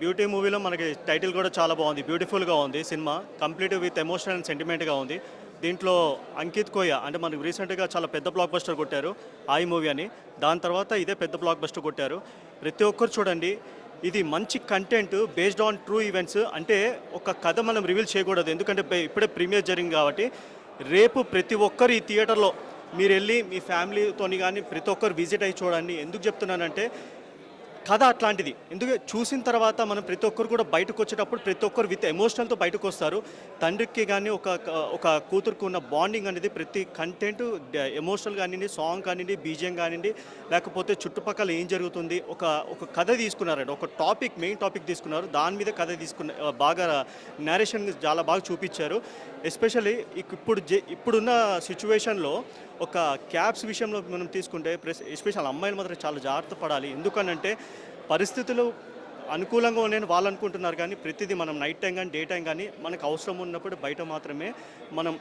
Beauty మూవీలో మనకి title కూడా చాలా బాగుంది. బ్యూటిఫుల్‌గా ఉంది సినిమా. కంప్లీట్ విత్ ఎమోషన్ అండ్ సెంటిమెంట్‌గా ఉంది. దీంట్లో అంకిత్ కోయ అంటే మనకు రీసెంట్‌గా చాలా పెద్ద బ్లాక్ బస్టర్ కొట్టారు 'ఆయి' మూవీ అని. దాని తర్వాత ఇదే పెద్ద బ్లాక్ బస్టర్ కొట్టారు. ప్రతి ఒక్కరు చూడండి. ఇది మంచి content based on true events. అంటే ఒక కథ మనం రివీల్ చేయకూడదు. ఎందుకంటే ఇప్పుడే ప్రీమియర్ జరిగింది కాబట్టి. రేపు ప్రతి ఒక్కరు ఈ థియేటర్‌లో మీరెళ్ళి మీ ఫ్యామిలీతోని గానీ ప్రతి ఒక్కరు విజిట్ అయ్యి చూడండి. ఎందుకు చెప్తున్నానంటే కథ అట్లాంటిది. ఎందుకు చూసిన తర్వాత మనం ప్రతి ఒక్కరు కూడా బయటకొచ్చేటప్పుడు ప్రతి ఒక్కరు విత్ ఎమోషనల్‌తో బయటకొస్తారు. తండ్రికి గానీ, ఒక కూతురికి ఉన్న బాండింగ్ అనేది ప్రతి కంటెంట్ ఎమోషనల్ కానియండి, సాంగ్ కానియండి, బీజీఎం కానియండి, లేకపోతే చుట్టుపక్కల ఏం జరుగుతుంది, ఒక కథ తీసుకున్నారండి. ఒక మెయిన్ టాపిక్ తీసుకున్నారు. దాని మీద కథ బాగా నేరేషన్ చాలా బాగా చూపిచ్చారు. ఎస్పెషల్లీ ఇప్పుడున్న సిట్యుయేషన్‌లో ఒక క్యాబ్స్ విషయంలో మనం తీసుకుంటే ఎస్పెషల్ అమ్మాయిలు మాత్రం చాలా జాగ్రత్త పడాలి. ఎందుకనంటే పరిస్థితులు అనుకూలంగా ఉన్నాయని వాళ్ళు అనుకుంటున్నారు కానీ ప్రతిదీ మనం నైట్ టైం కానీ డే టైం కానీ మనకు అవసరం ఉన్నప్పుడు బయట మాత్రమే మనం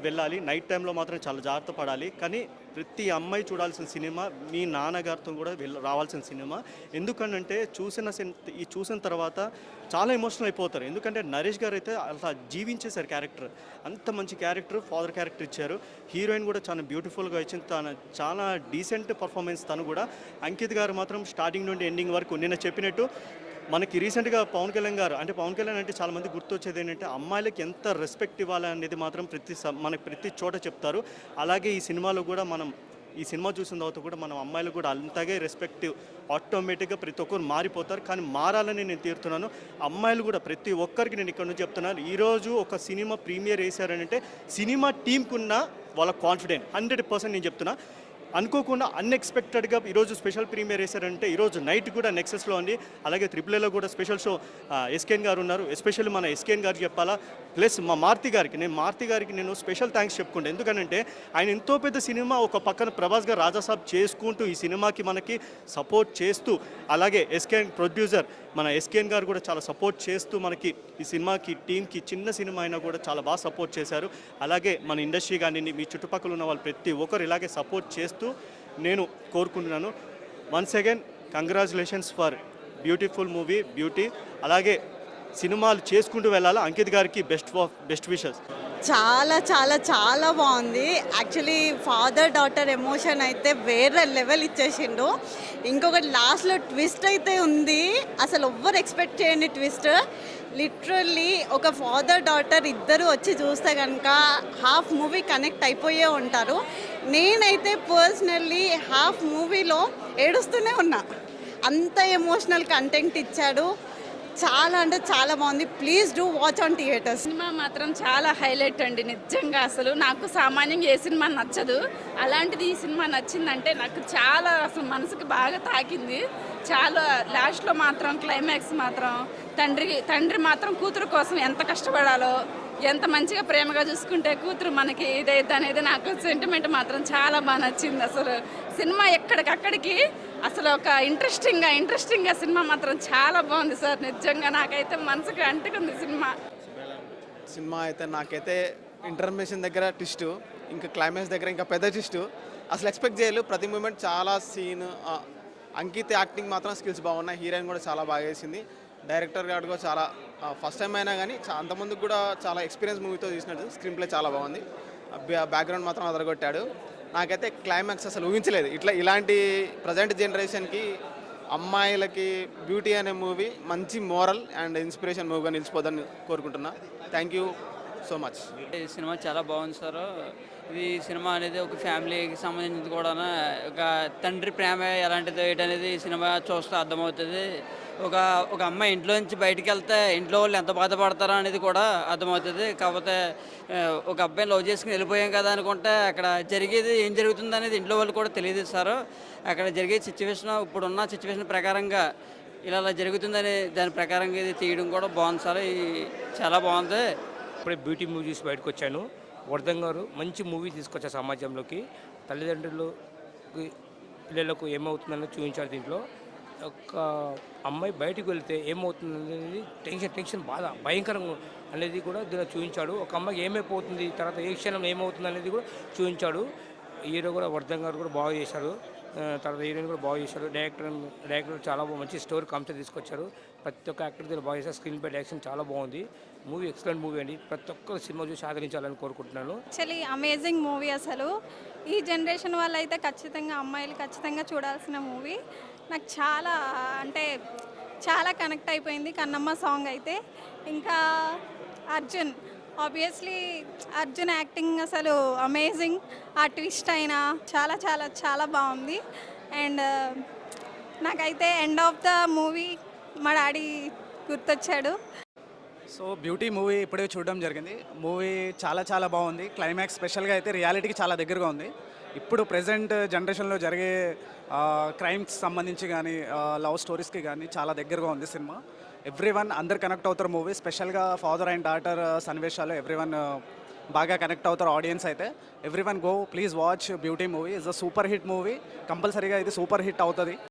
వెళ్ళాలి. నైట్ టైంలో మాత్రం చాలా జాగ్రత్త పడాలి. కానీ ప్రతి అమ్మాయి చూడాల్సిన సినిమా, మీ నాన్నగారితో కూడా రావాల్సిన సినిమా. ఎందుకనంటే చూసిన తర్వాత చాలా ఎమోషనల్ అయిపోతారు. ఎందుకంటే నరేష్ గారు అయితే అలా జీవించేశారు క్యారెక్టర్. అంత మంచి క్యారెక్టర్, ఫాదర్ క్యారెక్టర్ ఇచ్చారు. హీరోయిన్ కూడా చాలా బ్యూటిఫుల్గా ఇచ్చింది. చాలా డీసెంట్ పర్ఫార్మెన్స్ తను కూడా. అంకిత్ గారు మాత్రం స్టార్టింగ్ నుండి ఎండింగ్ వరకు నిన్న చెప్పినట్టు మనకి రీసెంట్గా పవన్ కళ్యాణ్ అంటే చాలామంది గుర్తొచ్చేది ఏంటంటే అమ్మాయిలకి ఎంత రెస్పెక్ట్ ఇవ్వాలనేది మాత్రం మనకి ప్రతి చోట చెప్తారు. అలాగే ఈ సినిమాలో కూడా ఈ సినిమా చూసిన తర్వాత కూడా మనం అమ్మాయిలకు కూడా అంతగే రెస్పెక్ట్ ఆటోమేటిక్గా ప్రతి ఒక్కరు మారిపోతారు. కానీ మారాలని నేను తీరుతున్నాను. అమ్మాయిలు కూడా ప్రతి ఒక్కరికి నేను ఇక్కడ నుంచి చెప్తున్నాను. ఈరోజు ఒక సినిమా ప్రీమియర్ వేశారంటే సినిమా టీంకు ఉన్న వాళ్ళ కాన్ఫిడెంట్ 100% నేను చెప్తున్నా. అనుకోకుండా అన్ఎక్స్పెక్టెడ్గా ఈరోజు స్పెషల్ ప్రీమియర్ వేశారంటే ఈరోజు నైట్ కూడా నెక్సెస్లో ఉంది. అలాగే AAAలో కూడా స్పెషల్ షో ఎస్కేఎన్ గారు ఉన్నారు. ఎస్పెషల్లీ మన ఎస్కేఎన్ గారికి చెప్పాలా, ప్లస్ మా మారుతి గారికి నేను స్పెషల్ థ్యాంక్స్ చెప్పుకుంటాను. ఎందుకంటే ఆయన ఎంతో పెద్ద సినిమా ఒక పక్కన ప్రభాస్ గారు రాజాసాబ్ చేసుకుంటూ ఈ సినిమాకి మనకి సపోర్ట్ చేస్తూ, అలాగే ఎస్కేఎన్ ప్రొడ్యూసర్ మన ఎస్కేఎన్ గారు కూడా చాలా సపోర్ట్ చేస్తూ మనకి ఈ సినిమాకి టీంకి చిన్న సినిమా అయినా కూడా చాలా బాగా సపోర్ట్ చేశారు. అలాగే మన ఇండస్ట్రీ కానీ మీ చుట్టుపక్కల ఉన్న వాళ్ళు ప్రతి ఒక్కరు ఇలాగే సపోర్ట్ చేస్తూ నేను కోరుకుంటున్నాను. Once again congratulations for beautiful movie beauty. అలాగే సినిమాలు చేసుకుంటూ వెళ్ళాలి. అంకిత్ గారికి బెస్ట్ విషెస్. చాలా చాలా చాలా బాగుంది. యాక్చువల్లీ ఫాదర్ డాటర్ ఎమోషన్ అయితే వేరే లెవెల్ ఇచ్చేసిండు. ఇంకొకటి లాస్ట్లో ట్విస్ట్ అయితే ఉంది. అసలు ఎవ్వరు ఎక్స్పెక్ట్ చేయండి ట్విస్ట్. లిటరల్లీ ఒక ఫాదర్ డాటర్ ఇద్దరు వచ్చి చూస్తే కనుక హాఫ్ మూవీ కనెక్ట్ అయిపోయే ఉంటారు. నేనైతే పర్సనల్లీ హాఫ్ మూవీలో ఏడుస్తూనే ఉన్నా. అంత ఎమోషనల్ కంటెంట్ ఇచ్చాడు. చాలా అంటే చాలా బాగుంది. Please do watch on theatres. Cinema మాత్రం చాలా హైలైట్ అండి. నిజంగా అసలు నాకు సామాన్యంగా ఏ సినిమా నచ్చదు, అలాంటిది ఈ సినిమా నచ్చిందంటే నాకు చాలా అసలు మనసుకు బాగా తాకింది. చాలా లాస్ట్లో మాత్రం క్లైమాక్స్ మాత్రం తండ్రి మాత్రం కూతురు కోసం ఎంత కష్టపడాలో, ఎంత మంచిగా ప్రేమగా చూసుకుంటే కూతురు మనకి ఇదైతే అనేది నాకు సెంటిమెంట్ మాత్రం చాలా బాగా నచ్చింది. అసలు సినిమా ఎక్కడికక్కడికి అసలు ఒక ఇంట్రెస్టింగ్గా సినిమా మాత్రం చాలా బాగుంది సార్. నిజంగా నాకైతే మనసుకు అంటుకుంది సినిమా అయితే. నాకైతే ఇంటర్మిషన్ దగ్గర ట్విస్ట్, ఇంకా క్లైమాక్స్ దగ్గర ఇంకా పెద్ద ట్విస్ట్ అసలు ఎక్స్పెక్ట్ చేయలేదు. ప్రతి మూమెంట్ చాలా సీన్. అంకిత్ యాక్టింగ్ మాత్రం స్కిల్స్ బాగున్నాయి. హీరోయిన్ కూడా చాలా బాగా చేసింది. డైరెక్టర్ గారు కూడా చాలా ఫస్ట్ టైం అయినా కానీ అంతమందికి కూడా చాలా ఎక్స్పీరియన్స్ మూవీతో తీసినట్టు. స్క్రీన్ ప్లే చాలా బాగుంది. బ్యాక్గ్రౌండ్ మాత్రం అదరగొట్టాడు. నాకైతే క్లైమాక్స్ అసలు ఊహించలేదు. ఇలాంటి ప్రజెంట్ జనరేషన్కి అమ్మాయిలకి బ్యూటీ అనే మూవీ మంచి మోరల్ అండ్ ఇన్స్పిరేషన్ మూవీగా నిలిచిపోదని కోరుకుంటున్నా. Thank you so much. ఈ సినిమా చాలా బాగుంది సార్. ఇది సినిమా అనేది ఒక ఫ్యామిలీకి సంబంధించింది కూడా. ఒక తండ్రి ప్రేమ ఎలాంటిదో ఏంటనేది ఈ సినిమా చూస్తే అర్థమవుతుంది. ఒక అమ్మాయి ఇంట్లో నుంచి బయటికి వెళ్తే ఇంట్లో వాళ్ళు ఎంత బాధపడతారో అనేది కూడా అర్థమవుతుంది. కాకపోతే ఒక అబ్బాయిని లవ్ చేసుకుని వెళ్ళిపోయాం కదా అనుకుంటే అక్కడ జరిగేది ఏం జరుగుతుంది అనేది ఇంట్లో వాళ్ళు కూడా తెలియదు సార్. అక్కడ జరిగే సిచ్యువేషన్ ఇప్పుడున్న సిచ్యువేషన్ ప్రకారంగా ఇలా జరుగుతుందని దాని ప్రకారంగా ఇది తీయడం కూడా బాగుంది సార్. చాలా బాగుంది. ఇప్పుడే బ్యూటీ మూవీ చూసి బయటకు వచ్చాను. వర్ధన్ గారు మంచి మూవీ తీసుకొచ్చారు సమాజంలోకి. తల్లిదండ్రులు పిల్లలకు ఏమవుతుందని చూపించారు. దీంట్లో ఒక అమ్మాయి బయటకు వెళ్తే ఏమవుతుంది అనేది టెన్షన్ బాధ భయంకరంగా అనేది కూడా దీనిలో చూపించాడు. ఒక అమ్మాయికి ఏమైపోతుంది తర్వాత ఏ క్షణం ఏమవుతుంది అనేది కూడా చూపించాడు. హీరో కూడా వర్ధన్ గారు కూడా బాగా చేశారు. తర్వాత హీరోయిన్ కూడా బాగా చేశారు. డైరెక్టర్ చాలా మంచి స్టోరీ కాన్సెప్ట్ తీసుకొచ్చారు. ప్రతి ఒక్క యాక్టర్ దగ్గర బాగా చేశారు. స్క్రీన్ పై డైరెక్షన్ చాలా బాగుంది. మూవీ ఎక్సలెంట్ మూవీ అండి. ప్రతి ఒక్కరు సినిమా చూసి ఆదరించాలని కోరుకుంటున్నాను. యాక్చువల్లీ అమేజింగ్ మూవీ అసలు. ఈ జనరేషన్ వాళ్ళు అయితే ఖచ్చితంగా అమ్మాయిలు ఖచ్చితంగా చూడాల్సిన మూవీ. నాకు చాలా అంటే చాలా కనెక్ట్ అయిపోయింది కన్నమ్మ సాంగ్ అయితే. ఇంకా అర్జున్ ఆబ్వియస్లీ అర్జున్ యాక్టింగ్ అసలు అమేజింగ్. ఆ ట్విస్ట్ అయినా చాలా చాలా చాలా బాగుంది. అండ్ నాకైతే ఎండ్ ఆఫ్ ద మూవీ మా డాడీ గుర్తొచ్చాడు. సో బ్యూటీ మూవీ ఇప్పుడే చూడడం జరిగింది. మూవీ చాలా చాలా బాగుంది. క్లైమాక్స్ స్పెషల్గా అయితే రియాలిటీకి చాలా దగ్గరగా ఉంది. ఇప్పుడు ప్రజెంట్ జనరేషన్లో జరిగే క్రైమ్స్ సంబంధించి కానీ లవ్ స్టోరీస్కి కానీ చాలా దగ్గరగా ఉంది సినిమా. ఎవ్రీవన్ అందరు కనెక్ట్ అవుతారు మూవీ. స్పెషల్గా ఫాదర్ అండ్ డాటర్ సన్నివేశాలు ఎవ్రీవన్ బాగా కనెక్ట్ అవుతారు ఆడియన్స్ అయితే. Everyone go please watch beauty movie. Is a super hit movie. కంపల్సరీగా ఇది సూపర్ హిట్ అవుతుంది.